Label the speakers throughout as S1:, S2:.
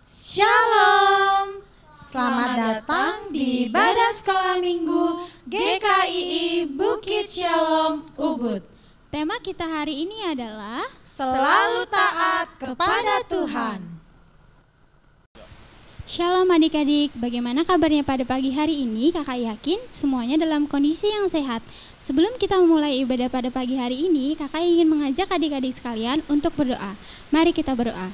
S1: Shalom, selamat datang di Ibadah Sekolah Minggu GKII Bukit Shalom Ubud.
S2: Tema kita hari ini adalah
S1: Selalu taat kepada Tuhan.
S2: Shalom adik-adik, bagaimana kabarnya pada pagi hari ini? Kakak yakin semuanya dalam kondisi yang sehat. Sebelum kita memulai ibadah pada pagi hari ini, kakak ingin mengajak adik-adik sekalian untuk berdoa. Mari kita berdoa.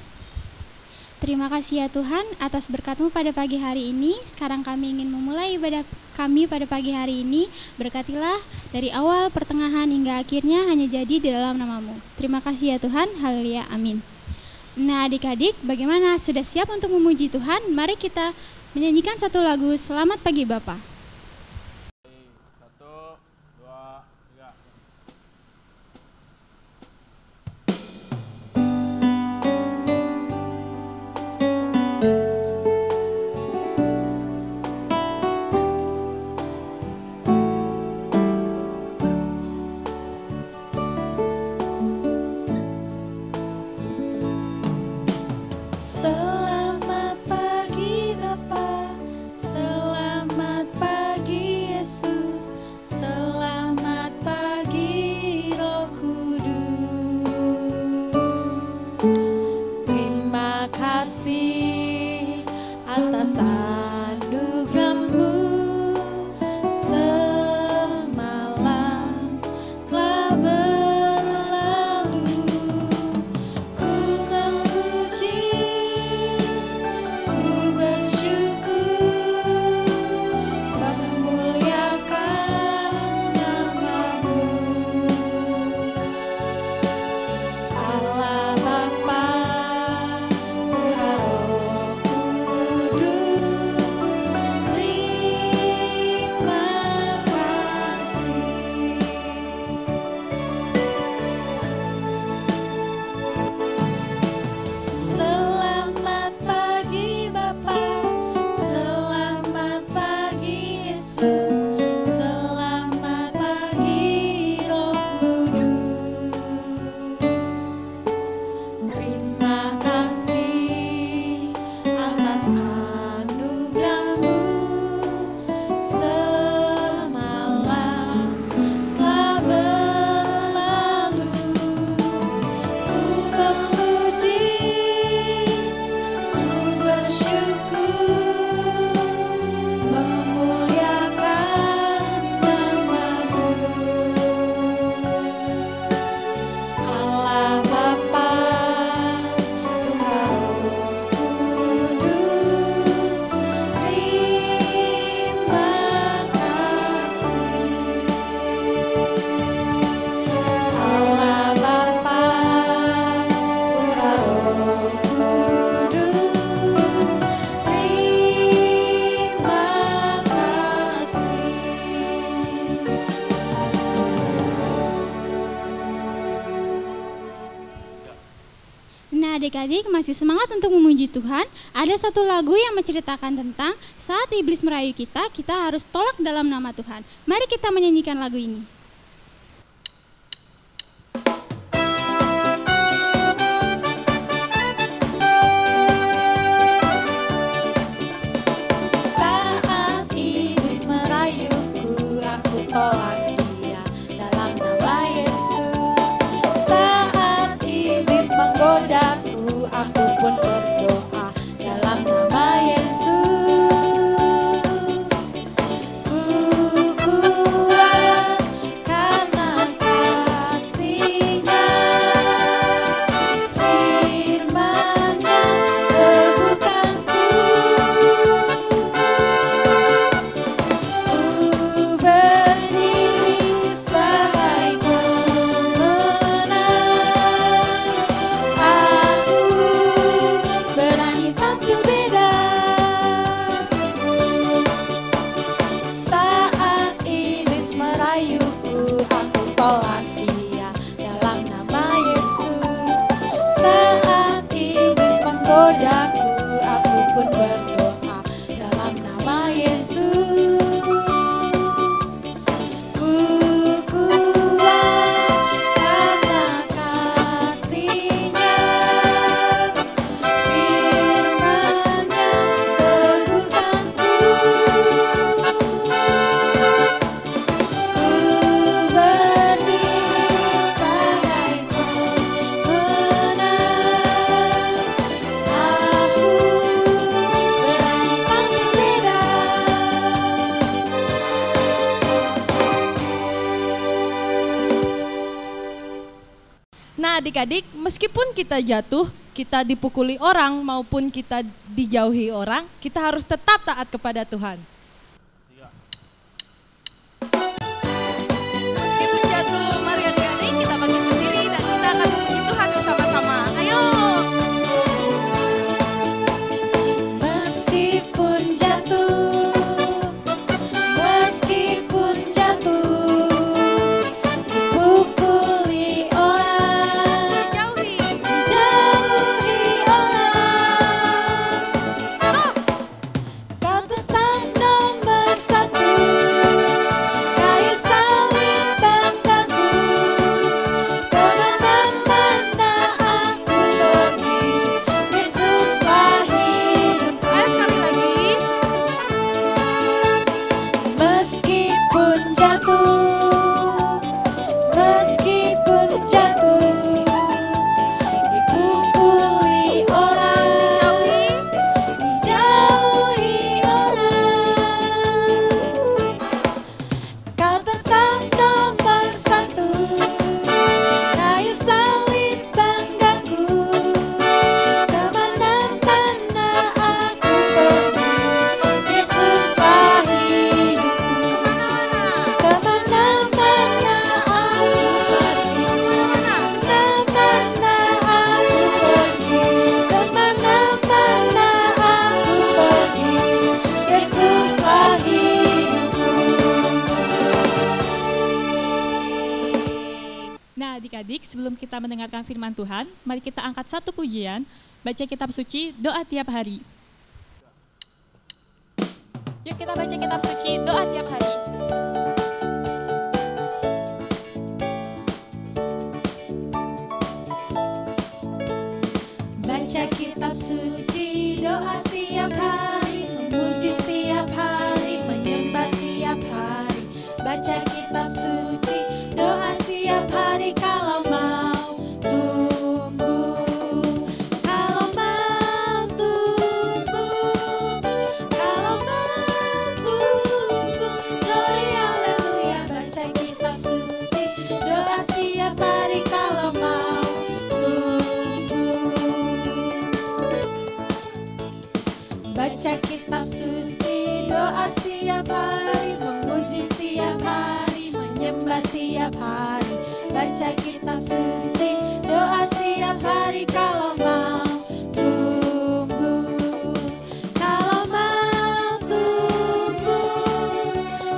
S2: Terima kasih ya Tuhan atas berkat-Mu pada pagi hari ini. Sekarang kami ingin memulai ibadah kami pada pagi hari ini. Berkatilah dari awal, pertengahan hingga akhirnya hanya jadi di dalam nama-Mu. Terima kasih ya Tuhan. Haleluya. Amin. Nah adik-adik, bagaimana? Sudah siap untuk memuji Tuhan? Mari kita menyanyikan satu lagu Selamat Pagi Bapa.
S3: 1, 2, 3.
S1: Selamat pagi Bapa, selamat pagi Yesus, selamat pagi Roh Kudus. Terima kasih atas anugerah-Mu, semalam telah berlalu. Ku memuji, ku bersyukur, memuliakan nama-Mu. Allah Bapa, Putra Roh Kudus, terima kasih. Selamat pagi Bapa, selamat pagi Yesus, selamat pagi Roh Kudus. Terima kasih atas anugerah-Mu, semalam telah berlalu. Ku memuji, ku bersyukur, memuliakan nama-Mu. Allah Bapa, Putra Roh Kudus, terima kasih. Allah Bapa, Putra Roh Kudus, terima kasih.
S2: Nah adik-adik masih semangat untuk memuji Tuhan. Ada satu lagu yang menceritakan tentang saat iblis merayu kita harus tolak dalam nama Tuhan. Mari kita menyanyikan lagu ini.
S1: Saat iblis merayuku, aku tolak dia dalam nama Yesus. Saat iblis menggodaku, aku pun berdoa dalam nama Yesus. Ku kuat
S4: Nah adik-adik, meskipun kita jatuh, kita dipukuli orang maupun kita dijauhi orang, kita harus tetap taat kepada Tuhan. Meskipun jatuh, mari adik-adik kita bangkit berdiri dan kita akan memuji Tuhan bersama-sama. Ayo.
S1: Meskipun jatuh, meskipun jatuh, dipukuli orang, dijauhi orang, kau tetap nomor satu, kayu salib banggaku, kemana-mana aku pergi, Yesuslah hidupku.
S4: Ayo sekali lagi.
S1: Meskipun jatuh, meskipun jatuh, dipukuli orang, dijauhi orang, kau tetap nomor satu, kayu salib banggaku, kemana-mana aku pergi, Yesuslah hidupku. Kemana-mana aku pergi, kemana-mana aku pergi, kemana-mana aku pergi, Yesuslah hidupku.
S5: Nah adik-adik, sebelum kita mendengarkan firman Tuhan, mari kita angkat satu pujian, baca kitab suci, doa tiap hari. Yuk kita baca kitab suci, doa tiap hari.
S1: Baca kitab suci, doa setiap hari, memuji setiap hari, menyembah setiap hari. Baca kitab suci, doa setiap hari kalau mau tumbuh, kalau mau tumbuh, kalau mau tumbuh. Glory haleluya. Baca kitab suci, doa setiap hari kalau mau tumbuh. Baca kitab suci, doa setiap hari, memuji setiap hari, menyembah setiap hari. Baca kitab suci, doa setiap hari kalau mau tumbuh, kalau mau tumbuh,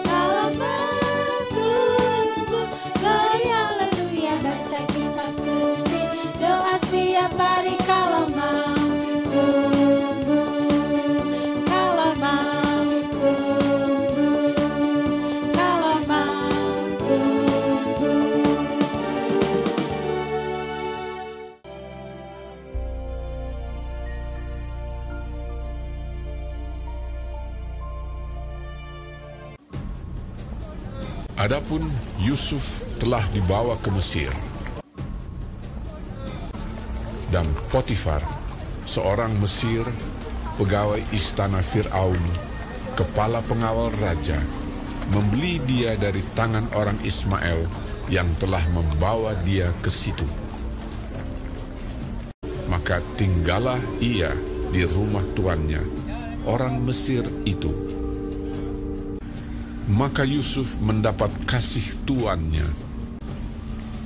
S1: kalau mau tumbuh. Glory haleluya. Baca kitab suci, doa setiap hari kalau mau tumbuh, kalau mau tumbuh, kalau mau tumbuh.
S6: Adapun Yusuf telah dibawa ke Mesir, dan Potifar, seorang Mesir, pegawai istana Fir'aun, kepala pengawal raja, membeli dia dari tangan orang Ismail yang telah membawa dia ke situ. Maka tinggallah ia di rumah tuannya, orang Mesir itu. Maka Yusuf mendapat kasih tuannya.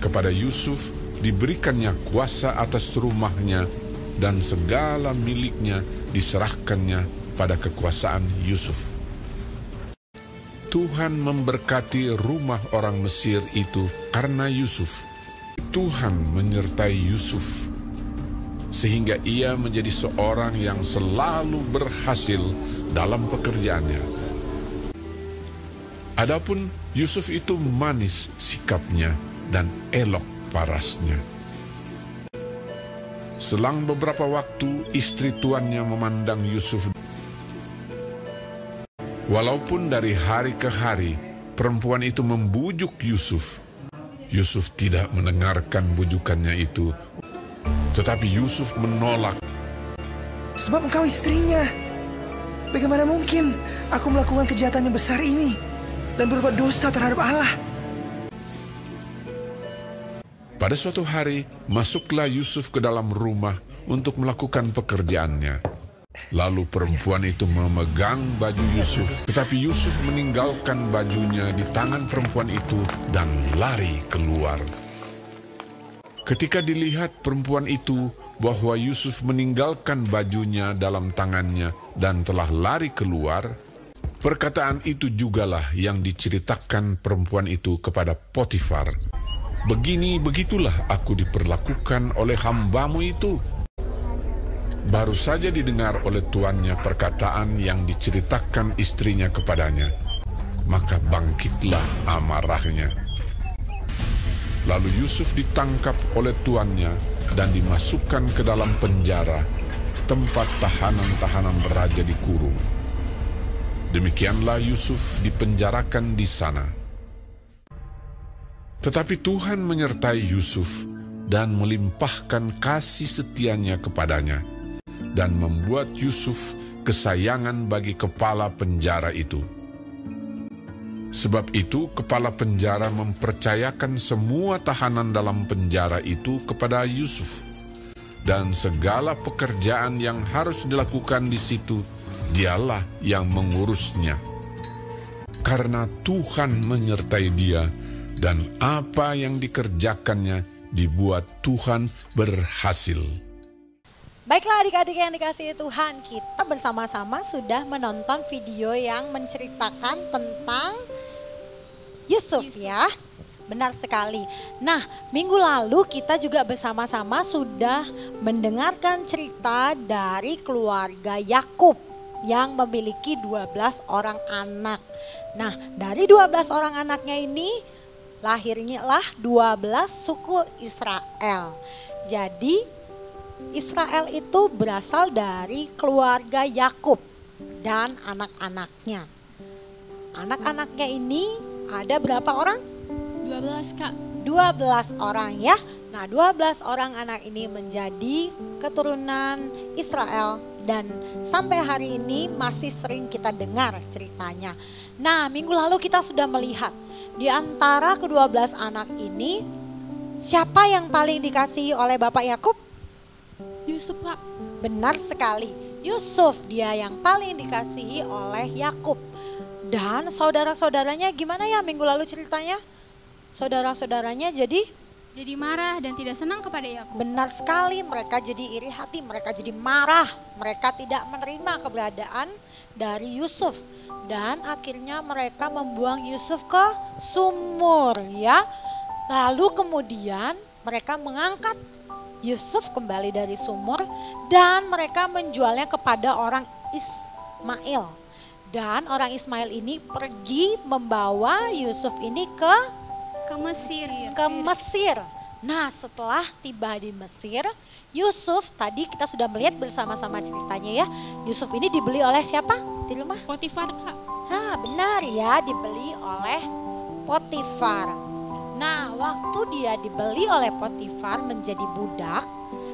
S6: Kepada Yusuf diberikannya kuasa atas rumahnya, dan segala miliknya diserahkannya pada kekuasaan Yusuf. Tuhan memberkati rumah orang Mesir itu karena Yusuf. Tuhan menyertai Yusuf, sehingga ia menjadi seorang yang selalu berhasil dalam pekerjaannya. Adapun Yusuf itu manis sikapnya dan elok parasnya. Selang beberapa waktu, istri tuannya memandang Yusuf. Walaupun dari hari ke hari, perempuan itu membujuk Yusuf. Yusuf tidak mendengarkan bujukannya itu, tetapi Yusuf menolak.
S7: Sebab engkau istrinya. Bagaimana mungkin aku melakukan kejahatan yang besar ini dan berbuat dosa terhadap Allah?
S6: Pada suatu hari, masuklah Yusuf ke dalam rumah untuk melakukan pekerjaannya. Lalu perempuan itu memegang baju Yusuf, tetapi Yusuf meninggalkan bajunya di tangan perempuan itu dan lari keluar. Ketika dilihat perempuan itu bahwa Yusuf meninggalkan bajunya dalam tangannya dan telah lari keluar, perkataan itu jugalah yang diceritakan perempuan itu kepada Potifar. Begitulah aku diperlakukan oleh hambamu itu. Baru saja didengar oleh tuannya perkataan yang diceritakan istrinya kepadanya, maka bangkitlah amarahnya. Lalu Yusuf ditangkap oleh tuannya dan dimasukkan ke dalam penjara, tempat tahanan-tahanan raja dikurung. Demikianlah Yusuf dipenjarakan di sana. Tetapi Tuhan menyertai Yusuf dan melimpahkan kasih setianya kepadanya, dan membuat Yusuf kesayangan bagi kepala penjara itu. Sebab itu kepala penjara mempercayakan semua tahanan dalam penjara itu kepada Yusuf, dan segala pekerjaan yang harus dilakukan di situ dialah yang mengurusnya. Karena Tuhan menyertai dia, dan apa yang dikerjakannya dibuat Tuhan berhasil.
S1: Baiklah adik-adik yang dikasihi Tuhan, kita bersama-sama sudah menonton video yang menceritakan tentang Yusuf ya. Benar sekali. Nah, minggu lalu kita juga bersama-sama sudah mendengarkan cerita dari keluarga Yakub yang memiliki 12 orang anak. Nah, dari 12 orang anaknya ini lahirnya lah 12 suku Israel. Jadi Israel itu berasal dari keluarga Yakub dan anak-anaknya. Anak-anaknya ini ada berapa orang?
S5: 12 Kak.
S1: 12 orang ya. Nah 12 orang anak ini menjadi keturunan Israel dan sampai hari ini masih sering kita dengar ceritanya. Nah minggu lalu kita sudah melihat di antara ke-12 anak ini siapa yang paling dikasihi oleh Bapak Yakub?
S5: Yusuf Kak.
S1: Benar sekali, Yusuf dia yang paling dikasihi oleh Yakub. Dan saudara-saudaranya gimana ya minggu lalu ceritanya? Saudara-saudaranya jadi
S2: marah dan tidak senang kepada Yakub.
S1: benar sekali, mereka jadi iri hati, mereka jadi marah, mereka tidak menerima keberadaan dari Yusuf. Dan akhirnya mereka membuang Yusuf ke sumur ya. Lalu kemudian mereka mengangkat Yusuf kembali dari sumur dan mereka menjualnya kepada orang Ismail. Dan orang Ismail ini pergi membawa Yusuf ini ke Mesir. Nah setelah tiba di Mesir, Yusuf tadi kita sudah melihat bersama-sama ceritanya ya. Yusuf ini dibeli oleh siapa di rumah?
S5: Potifar Kak.
S1: Nah benar ya, dibeli oleh Potifar. Nah waktu dia dibeli oleh Potifar menjadi budak.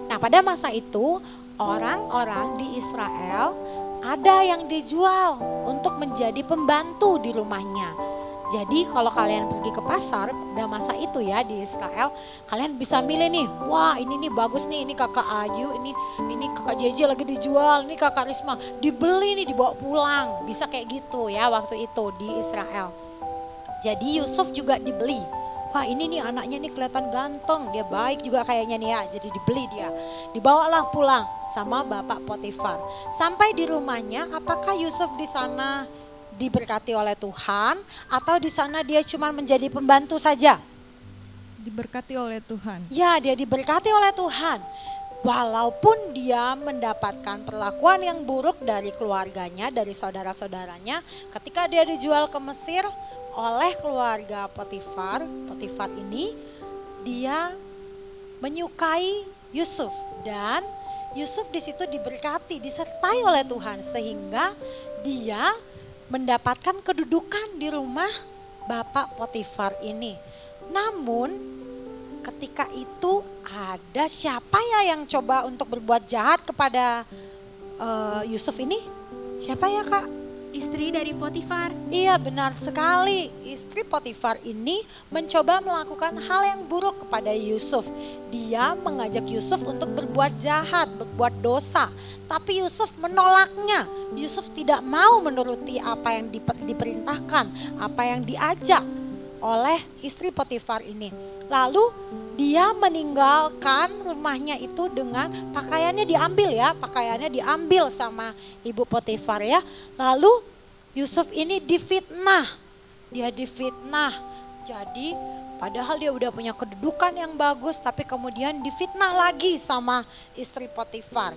S1: Nah pada masa itu orang-orang di Israel ada yang dijual untuk menjadi pembantu di rumahnya. Jadi kalau kalian pergi ke pasar pada masa itu ya di Israel, kalian bisa milih nih, wah ini nih bagus nih, ini kakak Ayu, ini kakak JJ lagi dijual, ini kakak Risma, dibeli nih dibawa pulang, bisa kayak gitu ya waktu itu di Israel. Jadi Yusuf juga dibeli, wah ini nih anaknya nih kelihatan ganteng, dia baik juga kayaknya nih ya, jadi dibeli dia, dibawalah pulang sama Bapak Potifar. Sampai di rumahnya, apakah Yusuf di sana diberkati oleh Tuhan atau di sana dia cuma menjadi pembantu saja?
S4: Diberkati oleh Tuhan.
S1: Ya, dia diberkati oleh Tuhan. Walaupun dia mendapatkan perlakuan yang buruk dari keluarganya, dari saudara-saudaranya, ketika dia dijual ke Mesir oleh keluarga Potifar, Potifar ini dia menyukai Yusuf dan Yusuf di situ diberkati, disertai oleh Tuhan sehingga dia mendapatkan kedudukan di rumah Bapak Potifar ini. Namun ketika itu ada siapa ya yang coba untuk berbuat jahat kepada Yusuf ini? Siapa ya Kak?
S2: istri dari Potifar.
S8: Iya, benar sekali. Istri Potifar ini mencoba melakukan hal yang buruk kepada Yusuf. Dia mengajak Yusuf untuk berbuat jahat, berbuat dosa. Tapi Yusuf menolaknya. Yusuf tidak mau menuruti apa yang diperintahkan, apa yang diajak oleh istri Potifar ini. Lalu dia meninggalkan rumahnya itu dengan pakaiannya diambil ya, pakaiannya diambil sama ibu Potifar ya. Lalu Yusuf ini difitnah, dia difitnah. Jadi padahal dia udah punya kedudukan yang bagus, tapi kemudian difitnah lagi sama istri Potifar.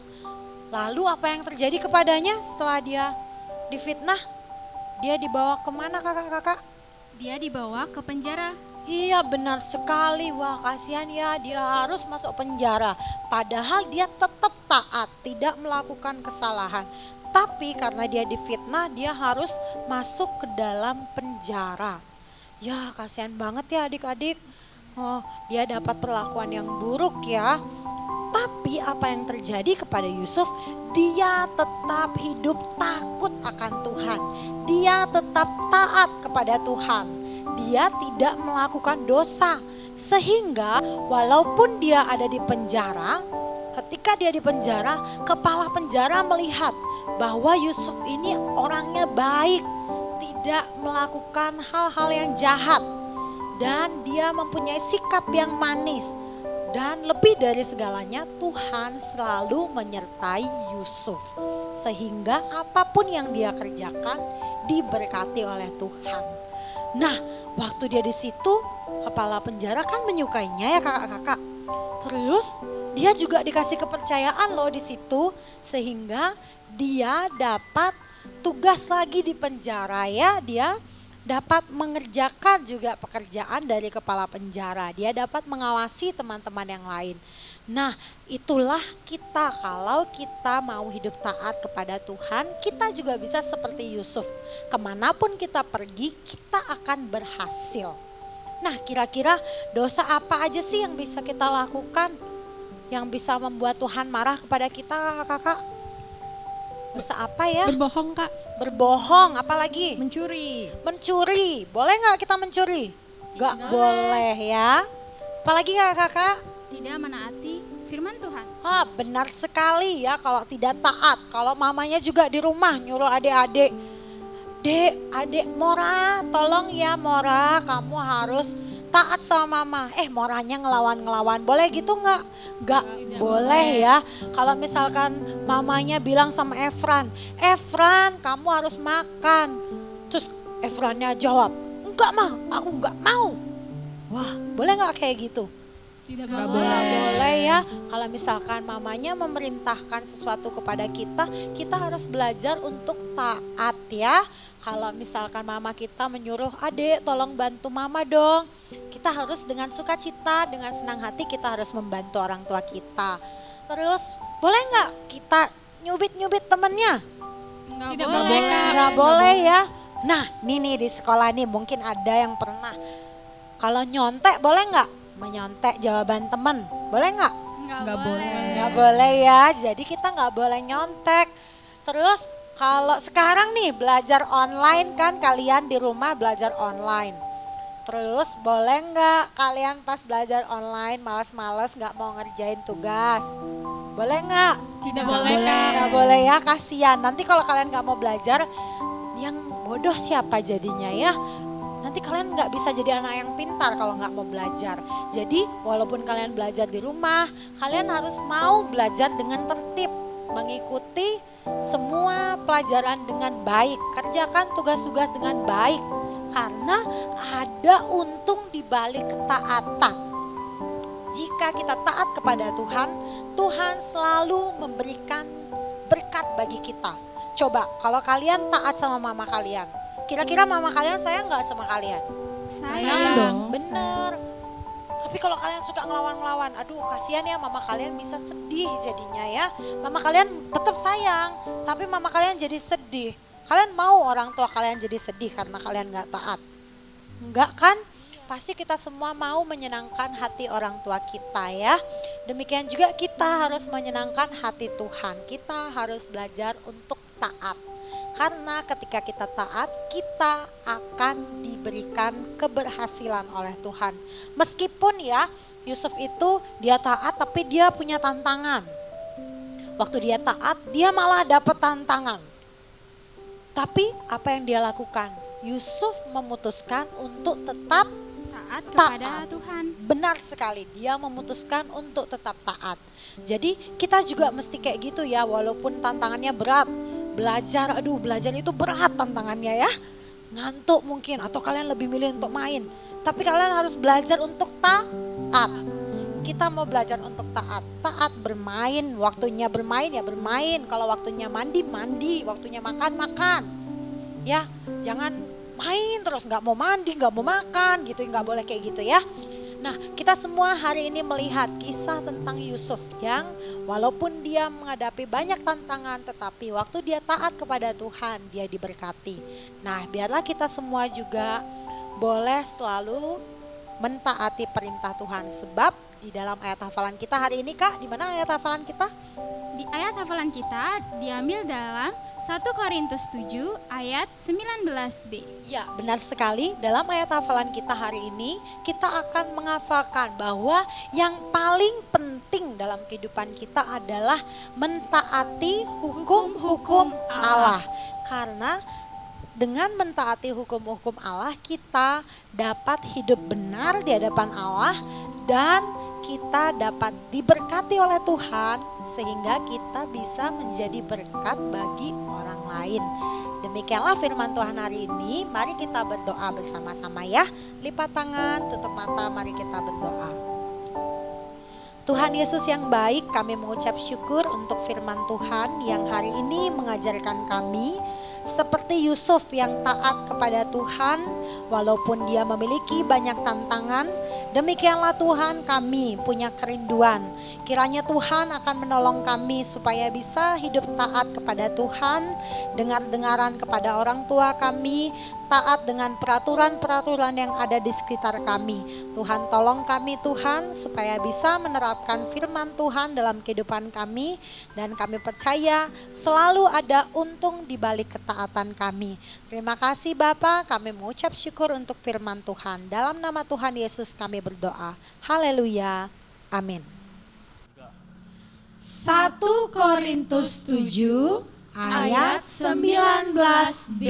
S8: Lalu apa yang terjadi kepadanya setelah dia difitnah? Dia dibawa kemana kakak-kakak?
S2: Dia dibawa ke penjara.
S8: Iya, benar sekali. Wah, kasihan ya, dia harus masuk penjara. Padahal dia tetap taat, tidak melakukan kesalahan. Tapi karena dia difitnah, dia harus masuk ke dalam penjara. Ya, kasihan banget ya adik-adik. Oh, dia dapat perlakuan yang buruk ya. Tapi apa yang terjadi kepada Yusuf? Dia tetap hidup takut akan Tuhan. Dia tetap taat kepada Tuhan. Dia tidak melakukan dosa, sehingga walaupun dia ada di penjara, ketika dia di penjara, kepala penjara melihat bahwa Yusuf ini orangnya baik, tidak melakukan hal-hal yang jahat, dan dia mempunyai sikap yang manis. Dan lebih dari segalanya, Tuhan selalu menyertai Yusuf, sehingga apapun yang dia kerjakan diberkati oleh Tuhan. Nah, waktu dia di situ, kepala penjara kan menyukainya ya kakak-kakak. Terus dia juga dikasih kepercayaan loh di situ, sehingga dia dapat tugas lagi di penjara ya. Dia dapat mengerjakan juga pekerjaan dari kepala penjara. Dia dapat mengawasi teman-teman yang lain. Nah, itulah kita, kalau kita mau hidup taat kepada Tuhan, kita juga bisa seperti Yusuf. Kemanapun kita pergi, kita akan berhasil. Nah, kira-kira dosa apa aja sih yang bisa kita lakukan, yang bisa membuat Tuhan marah kepada kita, kakak? Dosa apa ya?
S5: Berbohong, Kak.
S8: Berbohong, apalagi?
S4: Mencuri.
S8: Mencuri, boleh nggak kita mencuri? Nggak boleh ya. Apalagi kakak-kakak?
S2: Tidak menaati firman Tuhan.
S8: Ah, benar sekali ya, kalau tidak taat. Kalau mamanya juga di rumah nyuruh adik-adik, Dek, adik Mora, tolong ya Mora, kamu harus taat sama mama. Moranya ngelawan-ngelawan, boleh gitu nggak? Nggak boleh ya. Kalau misalkan mamanya bilang sama Efran, Efran kamu harus makan. Terus Efrannya jawab, enggak mah, aku nggak mau. Wah, boleh nggak kayak gitu?
S5: Tidak
S8: Nggak
S5: boleh.
S8: boleh ya. Kalau misalkan mamanya memerintahkan sesuatu kepada kita, kita harus belajar untuk taat ya. Kalau misalkan mama kita menyuruh, adik tolong bantu mama dong, kita harus dengan sukacita, dengan senang hati kita harus membantu orang tua kita. Terus boleh nggak kita nyubit-nyubit temennya?
S5: Tidak boleh, Kak.
S8: Nggak boleh ya. Nah, nih di sekolah nih mungkin ada yang pernah. Kalau nyontek boleh nggak? Menyontek jawaban teman, boleh nggak?
S4: Nggak boleh.
S8: Nggak boleh ya, jadi kita nggak boleh nyontek. Terus kalau sekarang nih belajar online kan, kalian di rumah belajar online. Terus boleh nggak kalian pas belajar online malas-malas nggak mau ngerjain tugas? Boleh nggak?
S5: Tidak boleh, Kak.
S8: Nggak boleh ya, kasihan. Nanti kalau kalian nggak mau belajar, yang bodoh siapa jadinya ya? Nanti kalian nggak bisa jadi anak yang pintar kalau nggak mau belajar. Jadi walaupun kalian belajar di rumah, kalian harus mau belajar dengan tertib, mengikuti semua pelajaran dengan baik, kerjakan tugas-tugas dengan baik, karena ada untung di balik ketaatan. Jika kita taat kepada Tuhan, Tuhan selalu memberikan berkat bagi kita. Coba kalau kalian taat sama mama kalian, kira-kira mama kalian sayang nggak sama kalian?
S2: Sayang
S4: dong.
S8: Bener. Tapi kalau kalian suka ngelawan-ngelawan, aduh kasihan ya, mama kalian bisa sedih jadinya ya. Mama kalian tetap sayang, tapi mama kalian jadi sedih. Kalian mau orang tua kalian jadi sedih karena kalian nggak taat? Enggak kan? Pasti kita semua mau menyenangkan hati orang tua kita ya. Demikian juga kita harus menyenangkan hati Tuhan. Kita harus belajar untuk taat. Karena ketika kita taat, kita akan diberikan keberhasilan oleh Tuhan. Meskipun ya Yusuf itu dia taat tapi dia punya tantangan. Waktu dia taat dia malah dapat tantangan. Tapi apa yang dia lakukan? Yusuf memutuskan untuk tetap
S2: Taat kepada Tuhan.
S8: Benar sekali, dia memutuskan untuk tetap taat. Jadi kita juga mesti kayak gitu ya, walaupun tantangannya berat. Belajar itu berat tantangannya ya. Ngantuk mungkin, atau kalian lebih milih untuk main. Tapi kalian harus belajar untuk taat. Kita mau belajar untuk taat. Taat bermain, waktunya bermain ya bermain. Kalau waktunya mandi, mandi. Waktunya makan, makan. Ya, jangan main terus, gak mau mandi, gak mau makan gitu. Gak boleh kayak gitu ya. Nah, kita semua hari ini melihat kisah tentang Yusuf yang walaupun dia menghadapi banyak tantangan, tetapi waktu dia taat kepada Tuhan, dia diberkati. Nah, biarlah kita semua juga boleh selalu mentaati perintah Tuhan. Sebab di dalam ayat hafalan kita hari ini, Kak, di mana ayat hafalan kita?
S2: Di ayat hafalan kita diambil dalam 1 Korintus 7 ayat 19b.
S8: Ya, benar sekali. Dalam ayat hafalan kita hari ini, kita akan menghafalkan bahwa yang paling penting dalam kehidupan kita adalah mentaati hukum-hukum Allah. Karena dengan mentaati hukum-hukum Allah, kita dapat hidup benar di hadapan Allah dan kita dapat diberkati oleh Tuhan sehingga kita bisa menjadi berkat bagi orang lain. Demikianlah firman Tuhan hari ini. Mari kita berdoa bersama-sama ya. Lipat tangan, tutup mata, mari kita berdoa. Tuhan Yesus yang baik, kami mengucap syukur untuk firman Tuhan yang hari ini mengajarkan kami seperti Yusuf yang taat kepada Tuhan walaupun dia memiliki banyak tantangan. Demikianlah Tuhan, kami punya kerinduan. Kiranya Tuhan akan menolong kami supaya bisa hidup taat kepada Tuhan, dengar-dengaran kepada orang tua kami, taat dengan peraturan-peraturan yang ada di sekitar kami. Tuhan tolong kami Tuhan supaya bisa menerapkan firman Tuhan dalam kehidupan kami, dan kami percaya selalu ada untung di balik ketaatan kami. Terima kasih Bapa, kami mengucap syukur untuk firman Tuhan. Dalam nama Tuhan Yesus kami berdoa. Haleluya. Amin.
S1: 1 Korintus 7 ayat 19b.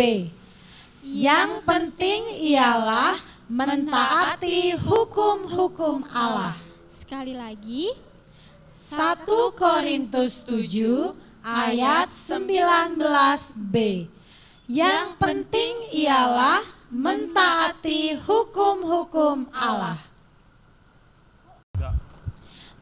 S1: Yang penting ialah mentaati hukum-hukum Allah.
S2: Sekali lagi,
S1: 1 Korintus 7 ayat 19b. Yang penting ialah mentaati hukum-hukum Allah.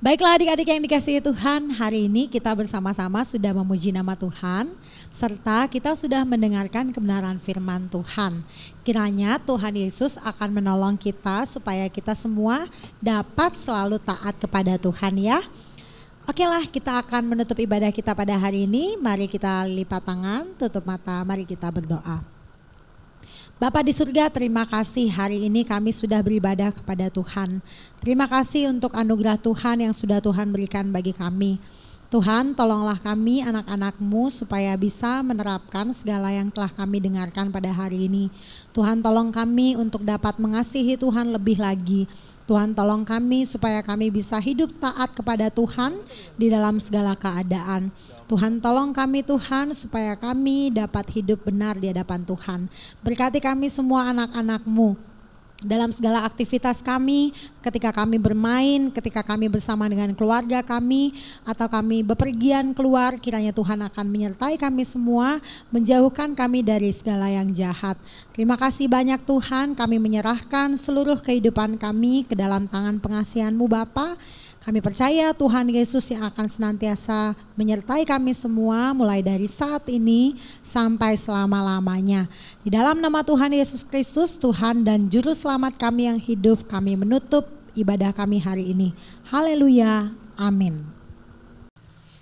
S8: Baiklah adik-adik yang dikasihi Tuhan, hari ini kita bersama-sama sudah memuji nama Tuhan, serta kita sudah mendengarkan kebenaran firman Tuhan. Kiranya Tuhan Yesus akan menolong kita supaya kita semua dapat selalu taat kepada Tuhan ya. Oke lah, kita akan menutup ibadah kita pada hari ini. Mari kita lipat tangan, tutup mata, mari kita berdoa. Bapa di surga, terima kasih hari ini kami sudah beribadah kepada Tuhan. Terima kasih untuk anugerah Tuhan yang sudah Tuhan berikan bagi kami. Tuhan, tolonglah kami anak-anak-Mu supaya bisa menerapkan segala yang telah kami dengarkan pada hari ini. Tuhan, tolong kami untuk dapat mengasihi Tuhan lebih lagi. Tuhan, tolong kami supaya kami bisa hidup taat kepada Tuhan di dalam segala keadaan. Tuhan, tolong kami Tuhan supaya kami dapat hidup benar di hadapan Tuhan. Berkati kami semua anak-anak-Mu dalam segala aktivitas kami, ketika kami bermain, ketika kami bersama dengan keluarga kami, atau kami bepergian keluar, kiranya Tuhan akan menyertai kami semua, menjauhkan kami dari segala yang jahat. Terima kasih banyak Tuhan, kami menyerahkan seluruh kehidupan kami ke dalam tangan pengasihan-Mu Bapa. Kami percaya Tuhan Yesus yang akan senantiasa menyertai kami semua mulai dari saat ini sampai selama-lamanya. Di dalam nama Tuhan Yesus Kristus, Tuhan dan Juru Selamat kami yang hidup, kami menutup ibadah kami hari ini. Haleluya, amin.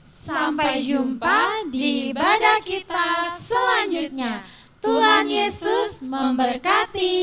S1: Sampai jumpa di ibadah kita selanjutnya. Tuhan Yesus memberkati.